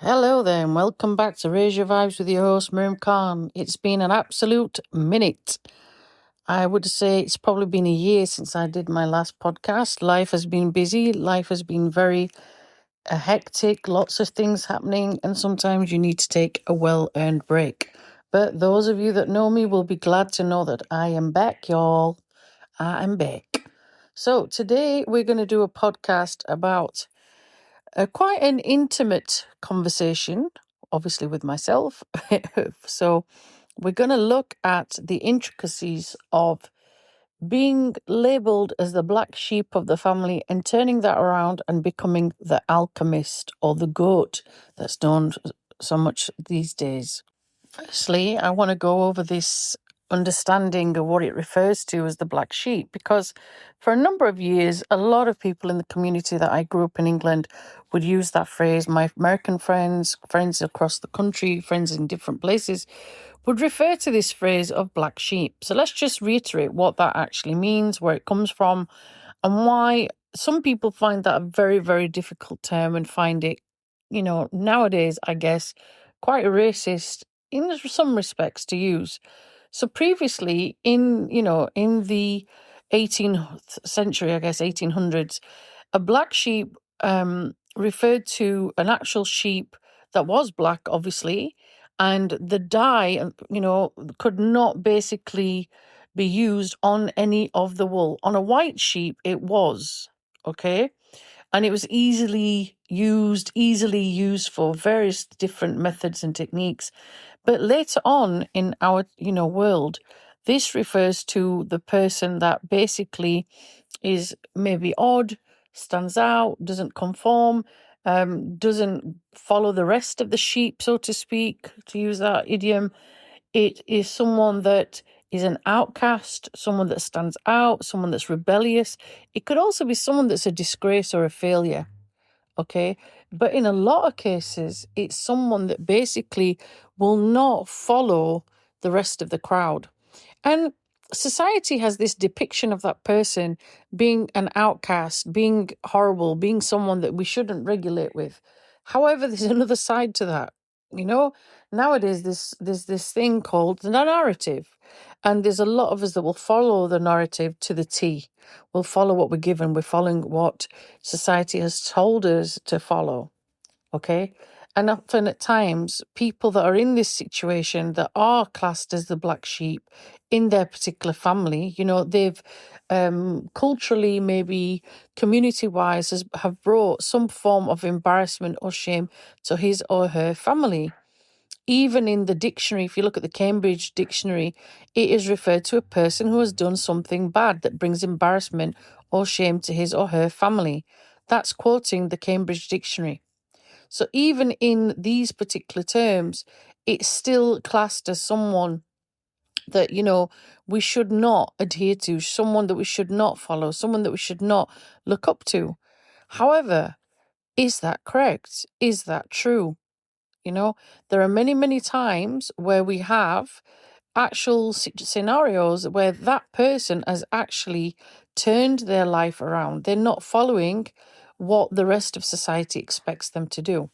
Hello there, and welcome back to Raise Your Vibes with your host, Miriam Khan. It's been an absolute minute. I would say it's probably been a year since I did my last podcast. Life has been busy, life has been very hectic, lots of things happening, and sometimes you need to take a well earned break. But those of you that know me will be glad to know that I am back, y'all. I am back. So today we're going to do a podcast about quite an intimate conversation, obviously with myself. So we're going to look at the intricacies of being labeled as the black sheep of the family and turning that around and becoming the alchemist or the goat that's known so much these days. Firstly, I want to go over this understanding of what it refers to as the black sheep, because for a number of years, a lot of people in the community that I grew up in England would use that phrase. My American friends, friends across the country, friends in different places would refer to this phrase of black sheep. So let's just reiterate what that actually means, where it comes from, and why some people find that a very, very difficult term and find it, nowadays, I guess, quite racist in some respects to use. So previously, in the 18th century, I guess 1800s, a black sheep referred to an actual sheep that was black, obviously, and the dye, could not basically be used on any of the wool. On a white sheep, it was, okay? And it was easily used for various different methods and techniques. But later on in our, world, this refers to the person that basically is maybe odd, stands out, doesn't conform, doesn't follow the rest of the sheep, so to speak, to use that idiom. It is someone that is an outcast, someone that stands out, someone that's rebellious. It could also be someone that's a disgrace or a failure. Okay. But in a lot of cases, it's someone that basically will not follow the rest of the crowd. And society has this depiction of that person being an outcast, being horrible, being someone that we shouldn't regulate with. However, there's another side to that. Nowadays there's this thing called the narrative. And there's a lot of us that will follow the narrative to the T. We'll follow what we're given. We're following what society has told us to follow. Okay. And often at times, people that are in this situation that are classed as the black sheep in their particular family, they've culturally, maybe community wise, have brought some form of embarrassment or shame to his or her family. Even in the dictionary, if you look at the Cambridge Dictionary, it is referred to a person who has done something bad that brings embarrassment or shame to his or her family. That's quoting the Cambridge Dictionary. So even in these particular terms, it's still classed as someone that, we should not adhere to, someone that we should not follow, someone that we should not look up to. However, is that correct? Is that true? There are many, many times where we have actual scenarios where that person has actually turned their life around. They're not following what the rest of society expects them to do,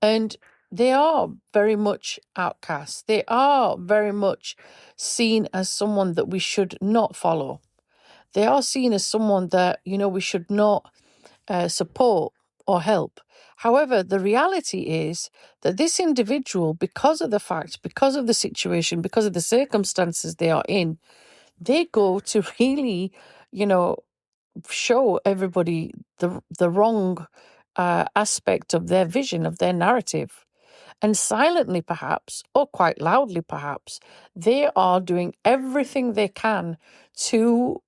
and they are very much outcasts. They are very much seen as someone that we should not follow. They are seen as someone that, we should not support or help. However, the reality is that this individual, because of the situation, because of the circumstances they are in, they go to really, show everybody the wrong aspect of their vision, of their narrative. And silently, perhaps, or quite loudly, perhaps, they are doing everything they can to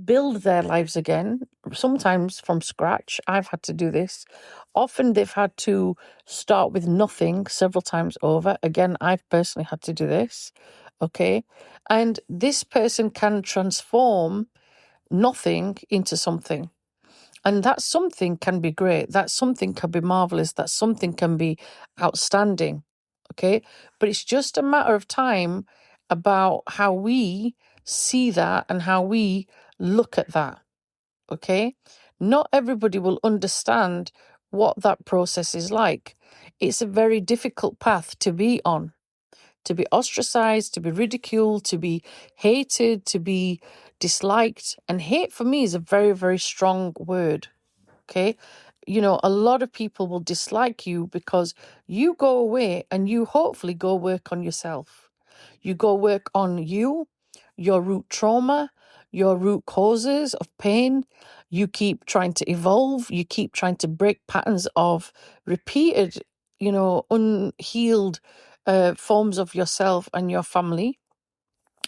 build their lives again, sometimes from scratch. I've had to do this. Often they've had to start with nothing several times over. Again, I've personally had to do this. Okay. And this person can transform nothing into something. And that something can be great. That something can be marvelous. That something can be outstanding. Okay. But it's just a matter of time about how we see that and how we look at that. Okay. Not everybody will understand what that process is like. It's a very difficult path to be on, to be ostracized, to be ridiculed, to be hated, to be disliked. And hate for me is a very, very strong word. Okay. A lot of people will dislike you because you go away and you hopefully go work on yourself. You go work on you, your root trauma, your root causes of pain. You keep trying to evolve. You keep trying to break patterns of repeated, unhealed forms of yourself and your family.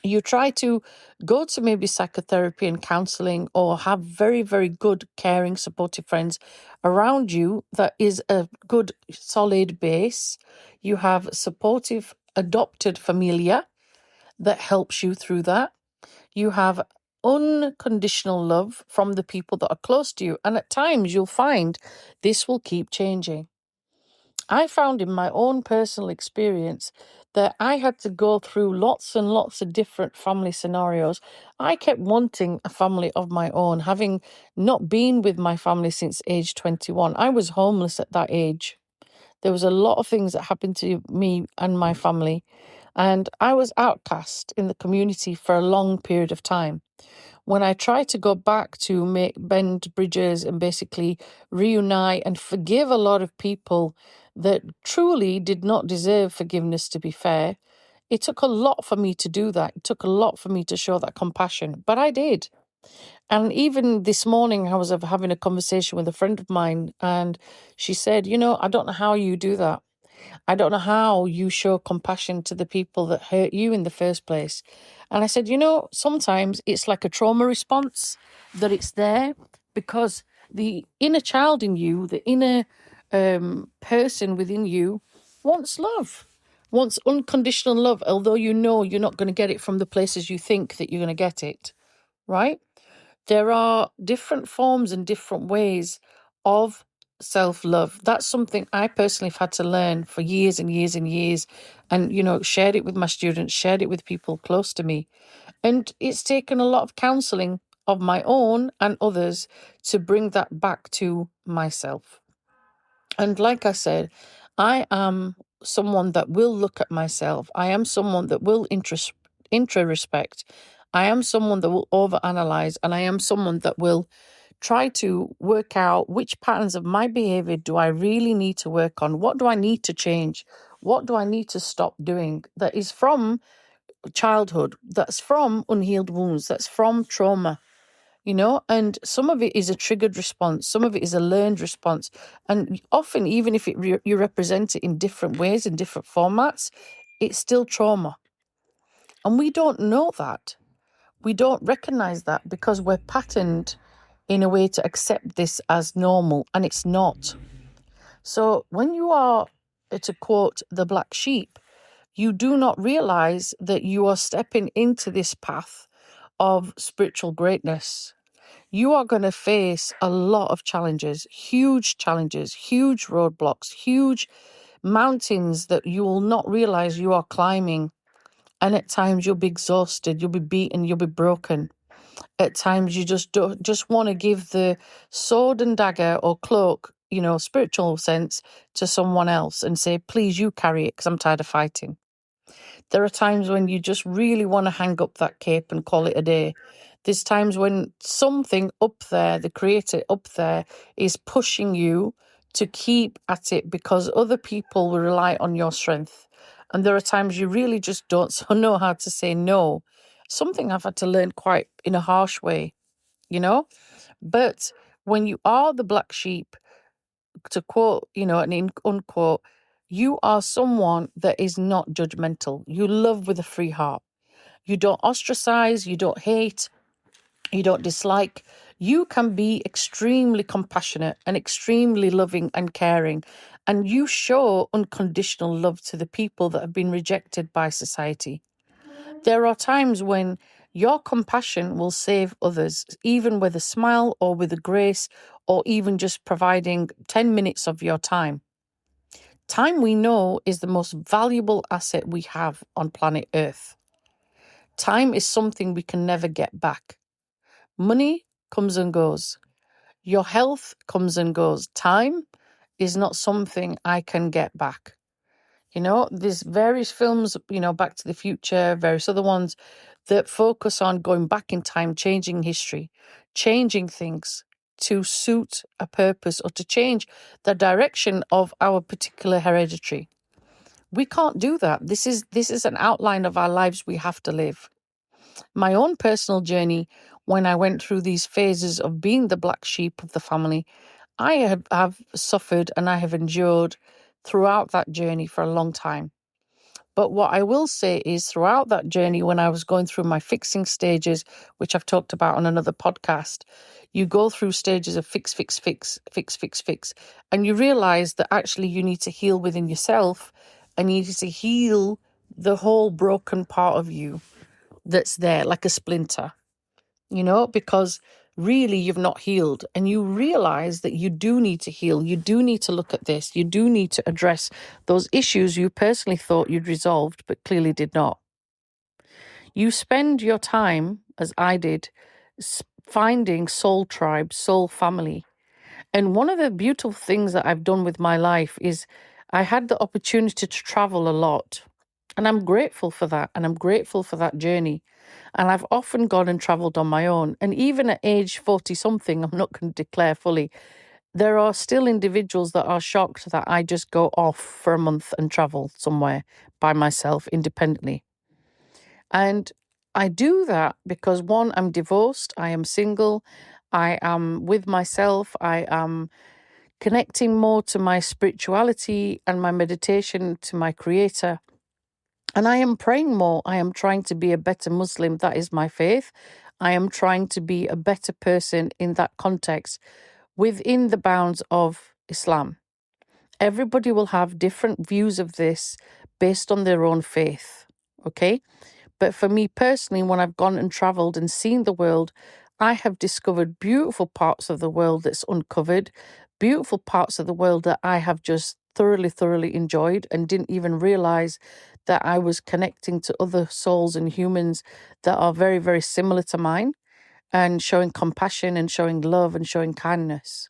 You try to go to maybe psychotherapy and counseling, or have very, very good, caring, supportive friends around you that is a good, solid base. You have supportive, adopted familia that helps you through that. You have unconditional love from the people that are close to you. And at times you'll find this will keep changing. I found in my own personal experience that I had to go through lots and lots of different family scenarios. I kept wanting a family of my own, having not been with my family since age 21. I was homeless at that age. There was a lot of things that happened to me and my family, and I was outcast in the community for a long period of time. When I tried to go back to bend bridges and basically reunite and forgive a lot of people that truly did not deserve forgiveness, to be fair, it took a lot for me to do that. It took a lot for me to show that compassion, but I did. And even this morning, I was having a conversation with a friend of mine, and she said, I don't know how you do that. I don't know how you show compassion to the people that hurt you in the first place. And I said, sometimes it's like a trauma response, that it's there because the inner child in you, the inner person within you wants love, wants unconditional love, although you're not going to get it from the places you think that you're going to get it, right? There are different forms and different ways of self-love. That's something I personally have had to learn for years and years and years, and shared it with my students, shared it with people close to me. And it's taken a lot of counseling of my own and others to bring that back to myself. And like I said, I am someone that will look at myself. I am someone that will introspect. I am someone that will overanalyze, and I am someone that will try to work out which patterns of my behavior do I really need to work on? What do I need to change? What do I need to stop doing that is from childhood, that's from unhealed wounds, that's from trauma? And some of it is a triggered response, some of it is a learned response. And often, even if you represent it in different ways, in different formats, it's still trauma. And we don't know that. We don't recognize that because we're patterned in a way to accept this as normal, and it's not. So when you are, to quote the black sheep, you do not realize that you are stepping into this path of spiritual greatness. You are going to face a lot of challenges, huge roadblocks, huge mountains that you will not realize you are climbing. And at times you'll be exhausted, you'll be beaten, you'll be broken. At times you just want to give the sword and dagger or cloak, spiritual sense, to someone else and say, please, you carry it because I'm tired of fighting. There are times when you just really want to hang up that cape and call it a day. There's times when something up there, the creator up there, is pushing you to keep at it because other people will rely on your strength. And there are times you really just don't know how to say no. Something I've had to learn quite in a harsh way, But when you are the black sheep, to quote, and unquote, you are someone that is not judgmental. You love with a free heart. You don't ostracize, you don't hate, you don't dislike. You can be extremely compassionate and extremely loving and caring. And you show unconditional love to the people that have been rejected by society. There are times when your compassion will save others, even with a smile or with a grace, or even just providing 10 minutes of your time. Time, we know, is the most valuable asset we have on planet Earth. Time is something we can never get back. Money comes and goes. Your health comes and goes. Time is not something I can get back. You know, there's various films, you know, Back to the Future, various other ones that focus on going back in time, changing history, changing things to suit a purpose or to change the direction of our particular hereditary. We can't do that. This is an outline of our lives we have to live. My own personal journey, when I went through these phases of being the black sheep of the family, I have suffered and I have endured throughout that journey for a long time. But what I will say is throughout that journey, when I was going through my fixing stages, which I've talked about on another podcast, you go through stages of fix, fix, fix, fix, fix, fix. And you realize that actually you need to heal within yourself and you need to heal the whole broken part of you that's there, like a splinter, you know, because really you've not healed, and you realize that you do need to heal. You do need to look at this. You do need to address those issues you personally thought you'd resolved, but clearly did not. You spend your time, as I did, finding soul tribe, soul family. And one of the beautiful things that I've done with my life is I had the opportunity to travel a lot. And I'm grateful for that. And I'm grateful for that journey. And I've often gone and traveled on my own. And even at age 40 something, I'm not going to declare fully, there are still individuals that are shocked that I just go off for a month and travel somewhere by myself independently. And I do that because, one, I'm divorced, I am single, I am with myself, I am connecting more to my spirituality and my meditation to my creator. And I am praying more. I am trying to be a better Muslim. That is my faith. I am trying to be a better person in that context within the bounds of Islam. Everybody will have different views of this based on their own faith. Okay? But for me personally, when I've gone and traveled and seen the world, I have discovered beautiful parts of the world that's uncovered, beautiful parts of the world that I have just thoroughly enjoyed and didn't even realize that I was connecting to other souls and humans that are very similar to mine, and showing compassion and showing love and showing kindness.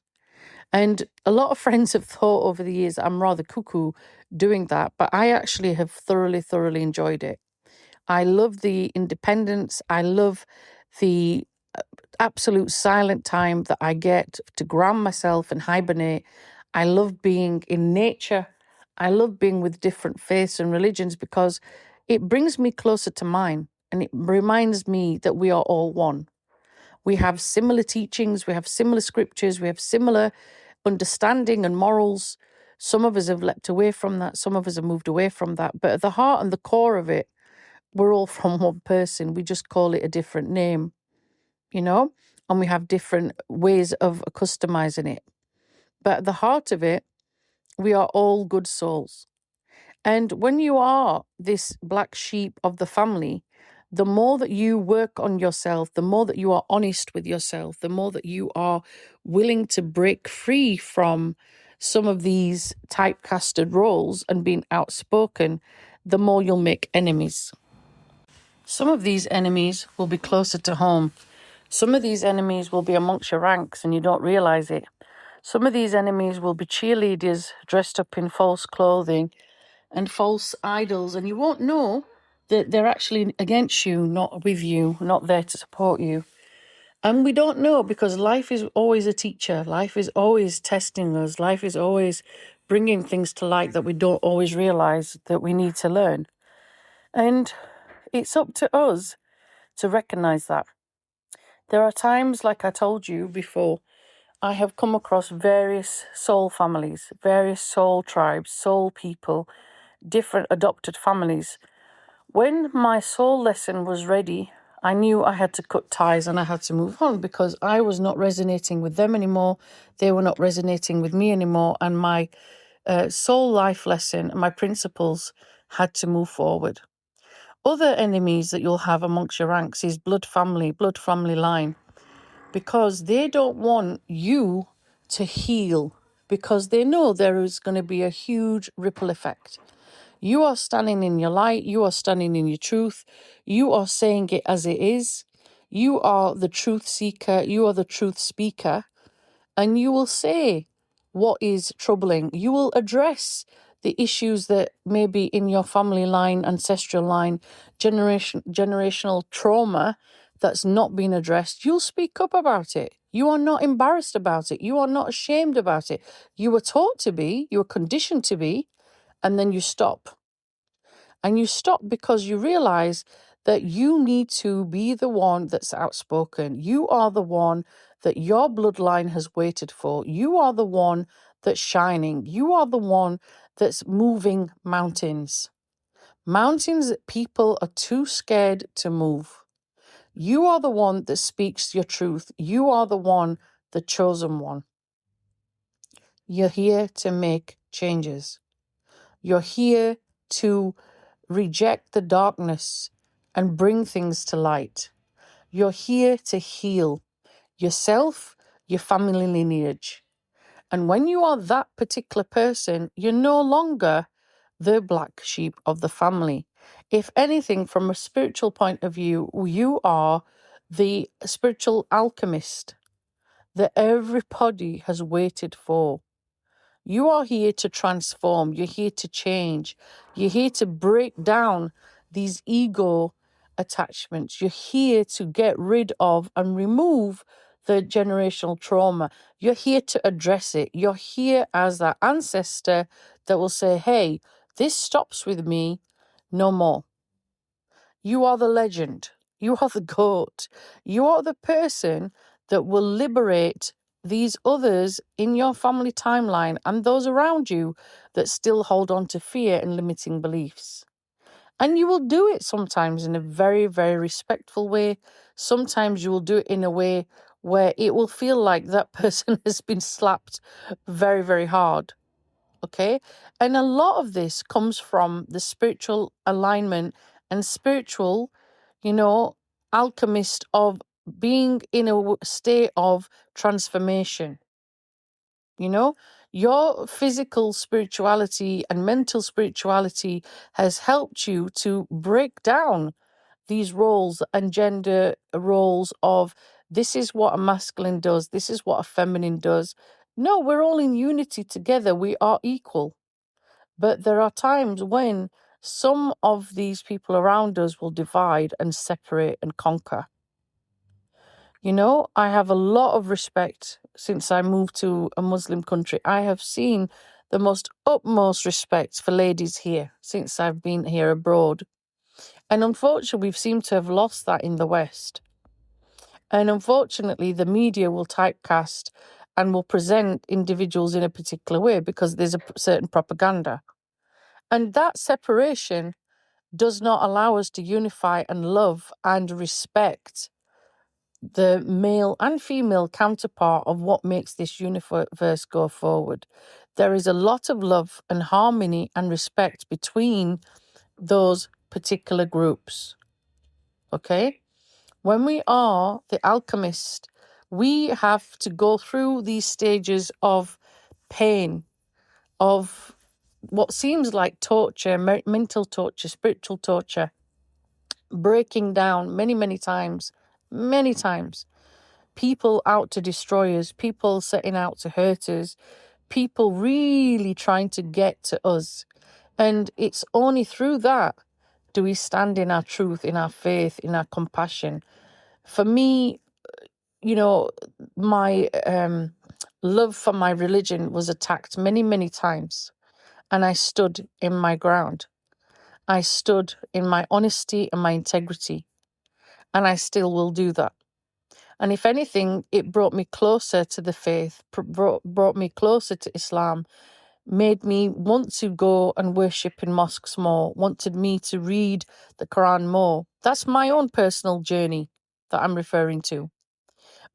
And a lot of friends have thought over the years I'm rather cuckoo doing that, but I actually have thoroughly enjoyed it. I love the independence. I love the absolute silent time that I get to ground myself and hibernate. I love being in nature. I love being with different faiths and religions because it brings me closer to mine, and it reminds me that we are all one. We have similar teachings, we have similar scriptures, we have similar understanding and morals. Some of us have leapt away from that, some of us have moved away from that. But at the heart and the core of it, we're all from one person. We just call it a different name, you know, and we have different ways of customizing it. But at the heart of it, we are all good souls. And when you are this black sheep of the family, the more that you work on yourself, the more that you are honest with yourself, the more that you are willing to break free from some of these typecasted roles and being outspoken, the more you'll make enemies. Some of these enemies will be closer to home. Some of these enemies will be amongst your ranks and you don't realize it. Some of these enemies will be cheerleaders dressed up in false clothing and false idols, and you won't know that they're actually against you, not with you, not there to support you. And we don't know because life is always a teacher. Life is always testing us. Life is always bringing things to light that we don't always realize that we need to learn. And it's up to us to recognize that. There are times, like I told you before, I have come across various soul families, various soul tribes, soul people, different adopted families. When my soul lesson was ready, I knew I had to cut ties and I had to move on because I was not resonating with them anymore. They were not resonating with me anymore. And my soul life lesson and my principles had to move forward. Other enemies that you'll have amongst your ranks is blood family line, because they don't want you to heal because they know there is going to be a huge ripple effect. You are standing in your light. You are standing in your truth. You are saying it as it is. You are the truth seeker. You are the truth speaker. And you will say what is troubling. You will address the issues that may be in your family line, ancestral line, generational trauma that's not been addressed. You'll speak up about it. You are not embarrassed about it. You are not ashamed about it. You were taught to be, you were conditioned to be, and then you stop. And you stop because you realize that you need to be the one that's outspoken. You are the one that your bloodline has waited for. You are the one that's shining. You are the one that's moving mountains. Mountains that people are too scared to move. You are the one that speaks your truth. You are the one, the chosen one. You're here to make changes. You're here to reject the darkness and bring things to light. You're here to heal yourself, your family lineage. And when you are that particular person, you're no longer the black sheep of the family. If anything, from a spiritual point of view, you are the spiritual alchemist that everybody has waited for. You are here to transform. You're here to change. You're here to break down these ego attachments. You're here to get rid of and remove the generational trauma. You're here to address it. You're here as that ancestor that will say, hey, this stops with me no more. You are the legend. You are the goat. You are the person that will liberate these others in your family timeline and those around you that still hold on to fear and limiting beliefs. And you will do it sometimes in a very, very respectful way. Sometimes you will do it in a way where it will feel like that person has been slapped very, very hard. Okay? And a lot of this comes from the spiritual alignment and spiritual, alchemist of being in a state of transformation. Your physical spirituality and mental spirituality has helped you to break down these roles and gender roles of this is what a masculine does, this is what a feminine does. No, we're all in unity together. We are equal. But there are times when some of these people around us will divide and separate and conquer. I have a lot of respect since I moved to a Muslim country. I have seen the most utmost respect for ladies here since I've been here abroad. And unfortunately, we've seemed to have lost that in the West. And unfortunately, the media will typecast and will present individuals in a particular way because there's a certain propaganda. And that separation does not allow us to unify and love and respect the male and female counterpart of what makes this universe go forward. There is a lot of love and harmony and respect between those particular groups. Okay? When we are the alchemist, we have to go through these stages of pain, of what seems like torture, mental torture, spiritual torture, breaking down many, many times, people out to destroy us, people setting out to hurt us, people really trying to get to us. And it's only through that do we stand in our truth, in our faith, in our compassion. For me, my love for my religion was attacked many, many times. And I stood in my ground. I stood in my honesty and my integrity. And I still will do that. And if anything, it brought me closer to the faith, brought me closer to Islam, made me want to go and worship in mosques more, wanted me to read the Quran more. That's my own personal journey that I'm referring to.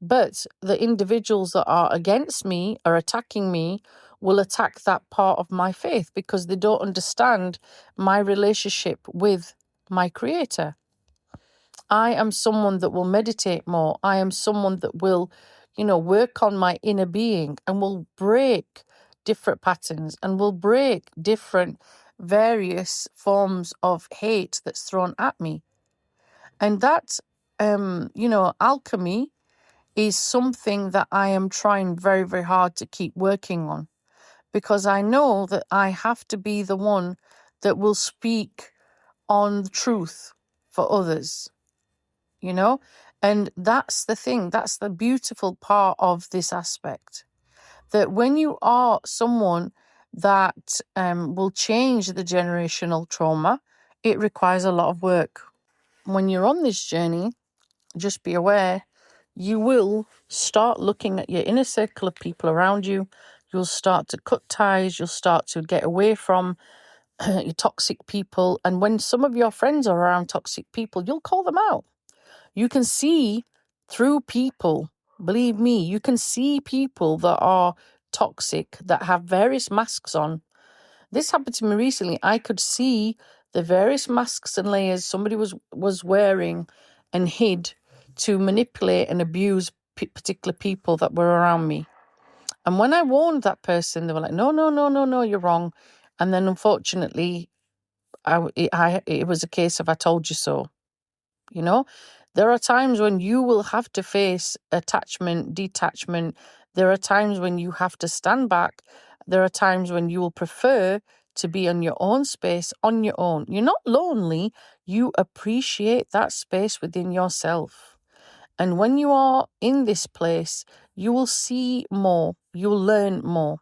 But the individuals that are against me, are attacking me, will attack that part of my faith because they don't understand my relationship with my Creator. I am someone that will meditate more. I am someone that will, work on my inner being and will break different patterns and will break different various forms of hate that's thrown at me. And that, alchemy is something that I am trying very, very hard to keep working on, because I know that I have to be the one that will speak on the truth for others, you know? And that's the thing, that's the beautiful part of this aspect, that when you are someone that will change the generational trauma, it requires a lot of work. When you're on this journey, just be aware, you will start looking at your inner circle of people around you. You'll start to cut ties. You'll start to get away from your toxic people. And when some of your friends are around toxic people, you'll call them out. You can see through people, believe me, you can see people that are toxic, that have various masks on. This happened to me recently. I could see the various masks and layers somebody was wearing and hid to manipulate and abuse particular people that were around me. And when I warned that person, they were like, no, no, no, no, no, you're wrong. And then unfortunately, it was a case of I told you so. You know, there are times when you will have to face attachment, detachment. There are times when you have to stand back. There are times when you will prefer to be on your own space, on your own. You're not lonely. You appreciate that space within yourself. And when you are in this place, you will see more, you'll learn more.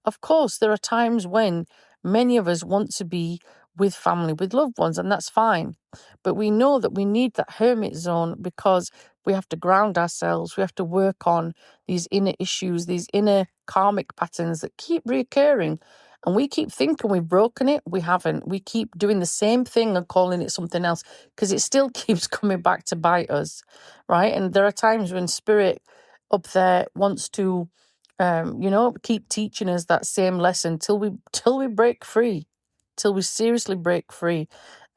Of course, there are times when many of us want to be with family, with loved ones, and that's fine. But we know that we need that hermit zone because we have to ground ourselves. We have to work on these inner issues, these inner karmic patterns that keep reoccurring. And we keep thinking we've broken it. We haven't. We keep doing the same thing and calling it something else because it still keeps coming back to bite us, right? And there are times when spirit up there wants to, keep teaching us that same lesson till we break free, till we seriously break free.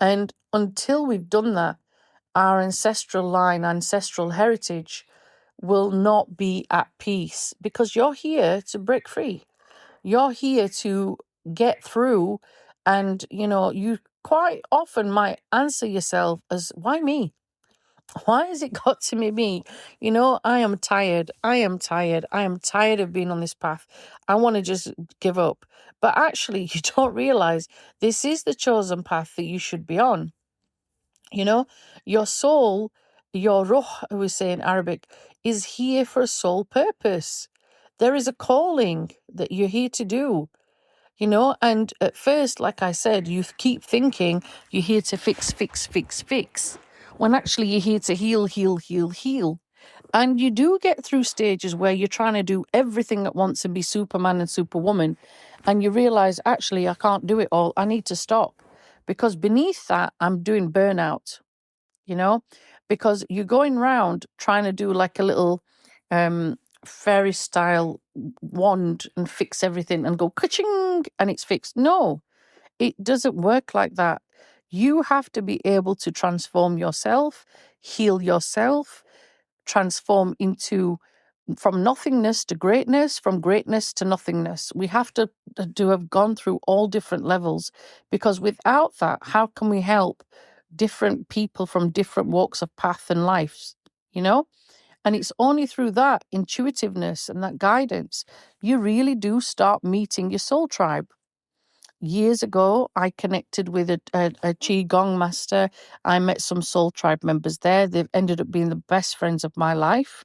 And until we've done that, our ancestral line, ancestral heritage will not be at peace, because you're here to break free. You're here to get through. And, you quite often might answer yourself as, why me? Why has it got to be me? I am tired. I am tired. I am tired of being on this path. I want to just give up. But actually, you don't realize this is the chosen path that you should be on. Your soul, your ruh, we say in Arabic, is here for a sole purpose. There is a calling that you're here to do. And at first, like I said, you keep thinking you're here to fix, when actually you're here to heal, heal, heal, heal. And you do get through stages where you're trying to do everything at once and be Superman and Superwoman, and you realize, actually, I can't do it all. I need to stop, because beneath that, I'm doing burnout, because you're going round trying to do like a little fairy style wand and fix everything and go ka-ching and it's fixed. No, it doesn't work like that. You have to be able to transform yourself, heal yourself, transform from nothingness to greatness, from greatness to nothingness. We have to have gone through all different levels, because without that, how can we help different people from different walks of path and lives, And it's only through that intuitiveness and that guidance you really do start meeting your soul tribe. Years ago, I connected with a Qigong master. I met some soul tribe members there. They've ended up being the best friends of my life.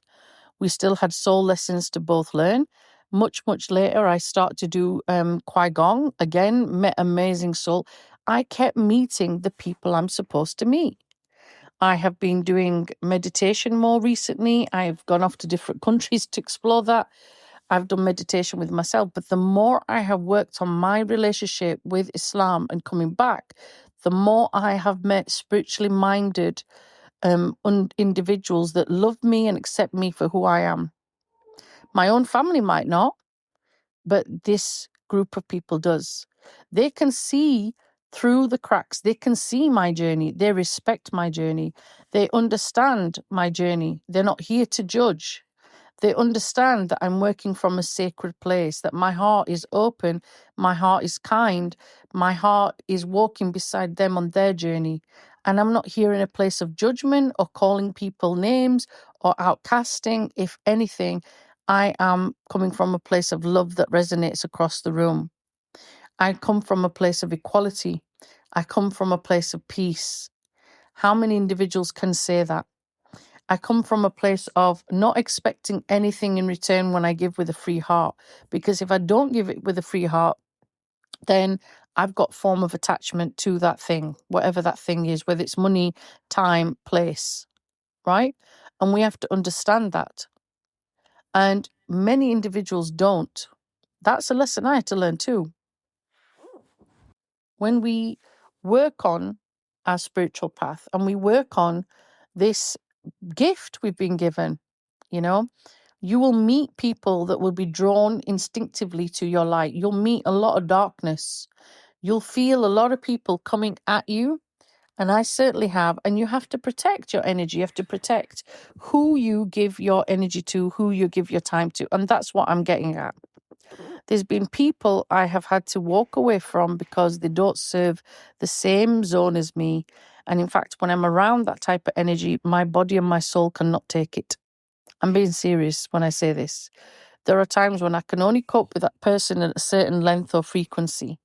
We still had soul lessons to both learn. Much, much later, I started to do Qigong. Again, met amazing soul. I kept meeting the people I'm supposed to meet. I have been doing meditation more recently. I've gone off to different countries to explore that. I've done meditation with myself. But the more I have worked on my relationship with Islam and coming back, the more I have met spiritually minded individuals that love me and accept me for who I am. My own family might not, but this group of people does. They can see through the cracks. They can see my journey. They respect my journey. They understand my journey. They're not here to judge. They understand that I'm working from a sacred place, that my heart is open, my heart is kind, my heart is walking beside them on their journey. And I'm not here in a place of judgment or calling people names or outcasting. If anything, I am coming from a place of love that resonates across the room. I come from a place of equality. I come from a place of peace. How many individuals can say that? I come from a place of not expecting anything in return when I give with a free heart. Because if I don't give it with a free heart, then I've got form of attachment to that thing, whatever that thing is, whether it's money, time, place, right? And we have to understand that. And many individuals don't. That's a lesson I had to learn too. When we work on our spiritual path and we work on this gift we've been given, you know, you will meet people that will be drawn instinctively to your light. You'll meet a lot of darkness. You'll feel a lot of people coming at you. And I certainly have. And you have to protect your energy. You have to protect who you give your energy to, who you give your time to. And that's what I'm getting at. There's been people I have had to walk away from because they don't serve the same zone as me. And in fact, when I'm around that type of energy, my body and my soul cannot take it. I'm being serious when I say this. There are times when I can only cope with that person at a certain length or frequency.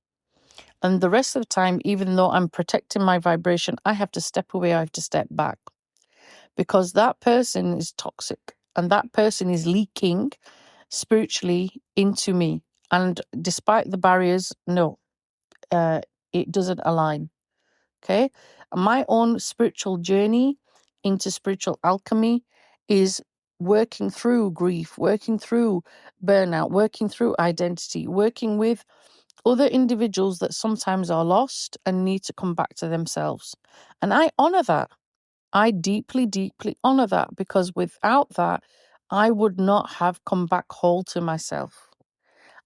And the rest of the time, even though I'm protecting my vibration, I have to step away, I have to step back. Because that person is toxic and that person is leaking spiritually into me. And despite the barriers, no, it doesn't align. Okay. And my own spiritual journey into spiritual alchemy is working through grief, working through burnout, working through identity, working with other individuals that sometimes are lost and need to come back to themselves. And I honor that. I deeply, deeply honor that, because without that, I would not have come back whole to myself.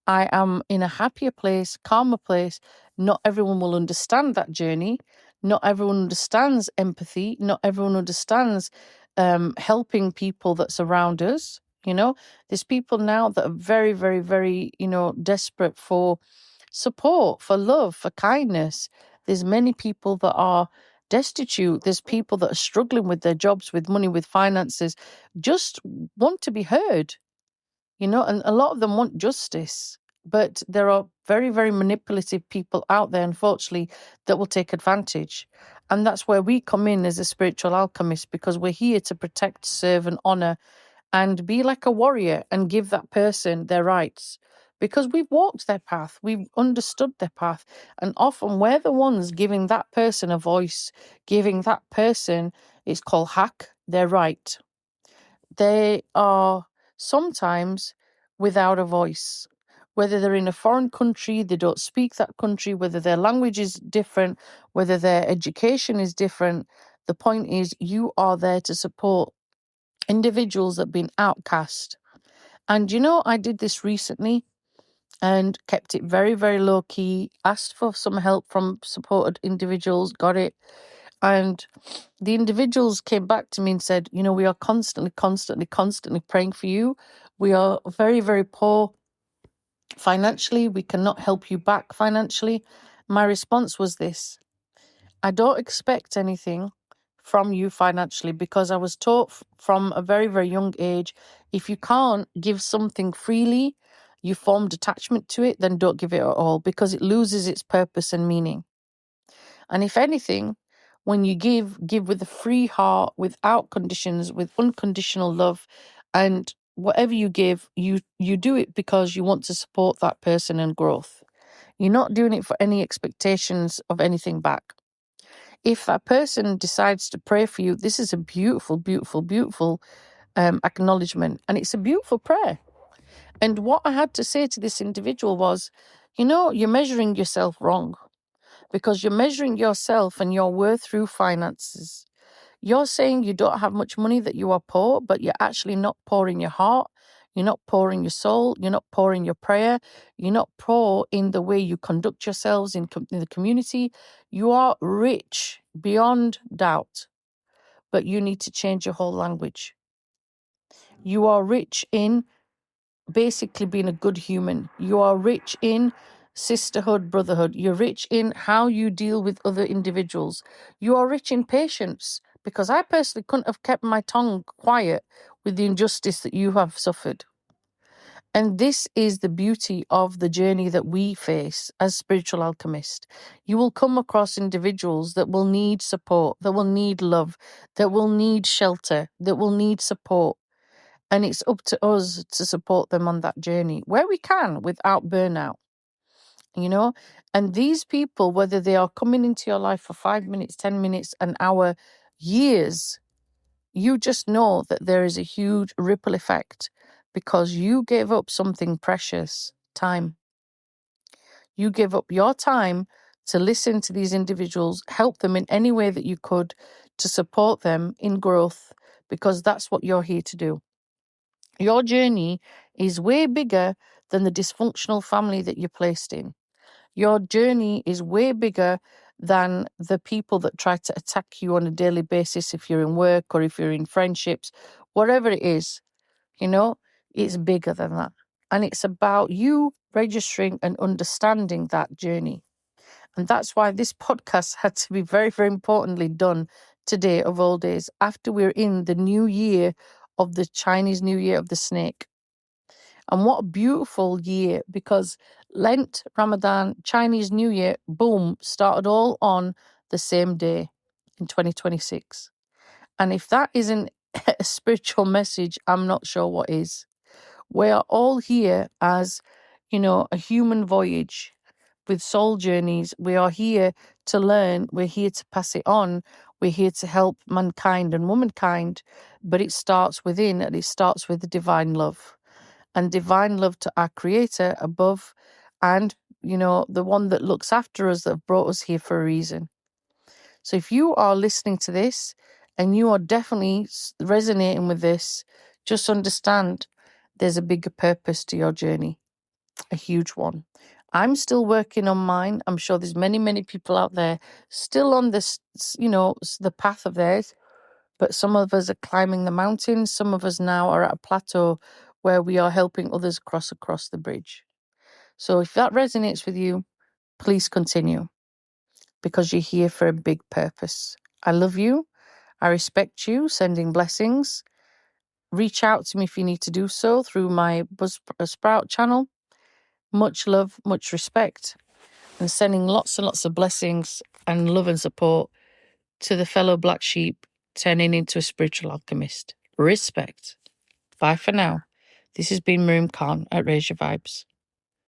I am in a happier place, calmer place. Not everyone will understand that journey. Not everyone understands empathy. Not everyone understands helping people that surround us. You know, there's people now that are very, very, very, desperate for support, for love, for kindness. There's many people that are destitute. There's people that are struggling with their jobs, with money, with finances, just want to be heard, and a lot of them want justice. But there are very, very manipulative people out there, unfortunately, that will take advantage. And that's where we come in as a spiritual alchemist, because we're here to protect, serve, and honor, and be like a warrior and give that person their rights. Because we've walked their path, we've understood their path, and often we're the ones giving that person a voice, giving that person, it's called hack, their right. They are sometimes without a voice. Whether they're in a foreign country, they don't speak that country, whether their language is different, whether their education is different. The point is, you are there to support individuals that have been outcast. And I did this recently and kept it very, very low key, asked for some help from supported individuals, got it. And the individuals came back to me and said, we are constantly, constantly, constantly praying for you. We are very, very poor financially. We cannot help you back financially. My response was this: I don't expect anything from you financially, because I was taught from a very, very young age, if you can't give something freely, you formed attachment to it, then don't give it at all, because it loses its purpose and meaning. And if anything, when you give with a free heart, without conditions, with unconditional love, and whatever you give, you do it because you want to support that person and growth. You're not doing it for any expectations of anything back. If that person decides to pray for you, this is a beautiful, beautiful, beautiful acknowledgement. And it's a beautiful prayer. And what I had to say to this individual was, you're measuring yourself wrong, because you're measuring yourself and your worth through finances. You're saying you don't have much money, that you are poor, but you're actually not poor in your heart. You're not poor in your soul. You're not poor in your prayer. You're not poor in the way you conduct yourselves in the community. You are rich beyond doubt, but you need to change your whole language. You are rich in basically being a good human. You are rich in sisterhood, brotherhood. You're rich in how you deal with other individuals. You are rich in patience, because I personally couldn't have kept my tongue quiet with the injustice that you have suffered. And this is the beauty of the journey that we face as spiritual alchemists. You will come across individuals that will need support, that will need love, that will need shelter, that will need support. And it's up to us to support them on that journey where we can without burnout, you know? And these people, whether they are coming into your life for 5 minutes, 10 minutes, an hour, years, you just know that there is a huge ripple effect because you gave up something precious, time. You gave up your time to listen to these individuals, help them in any way that you could to support them in growth, because that's what you're here to do. Your journey is way bigger than the dysfunctional family that you're placed in. Your journey is way bigger than the people that try to attack you on a daily basis if you're in work or if you're in friendships, whatever it is, you know, it's bigger than that. And it's about you registering and understanding that journey. And that's why this podcast had to be very, very importantly done today of all days, after we're in the new year of the Chinese New Year of the Snake. And what a beautiful year, because Lent, Ramadan, Chinese New Year, boom, started all on the same day in 2026. And if that isn't a spiritual message, I'm not sure what is. We are all here as, you know, a human voyage with soul journeys. We are here to learn. We're here to pass it on. We're here to help mankind and womankind. But it starts within, and it starts with the divine love. And divine love to our Creator above, and, you know, the one that looks after us, that have brought us here for a reason. So if you are listening to this and you are definitely resonating with this, just understand there's a bigger purpose to your journey, a huge one. I'm still working on mine. I'm sure there's many, many people out there still on this, you know, the path of theirs. But some of us are climbing the mountains. Some of us now are at a plateau where we are helping others cross across the bridge. So if that resonates with you, please continue, because you're here for a big purpose. I love you. I respect you. Sending blessings. Reach out to me if you need to do so through my Sprout channel. Much love, much respect, and sending lots and lots of blessings and love and support to the fellow black sheep turning into a spiritual alchemist. Respect. Bye for now. This has been Miriam Khan at Raise Your Vibes.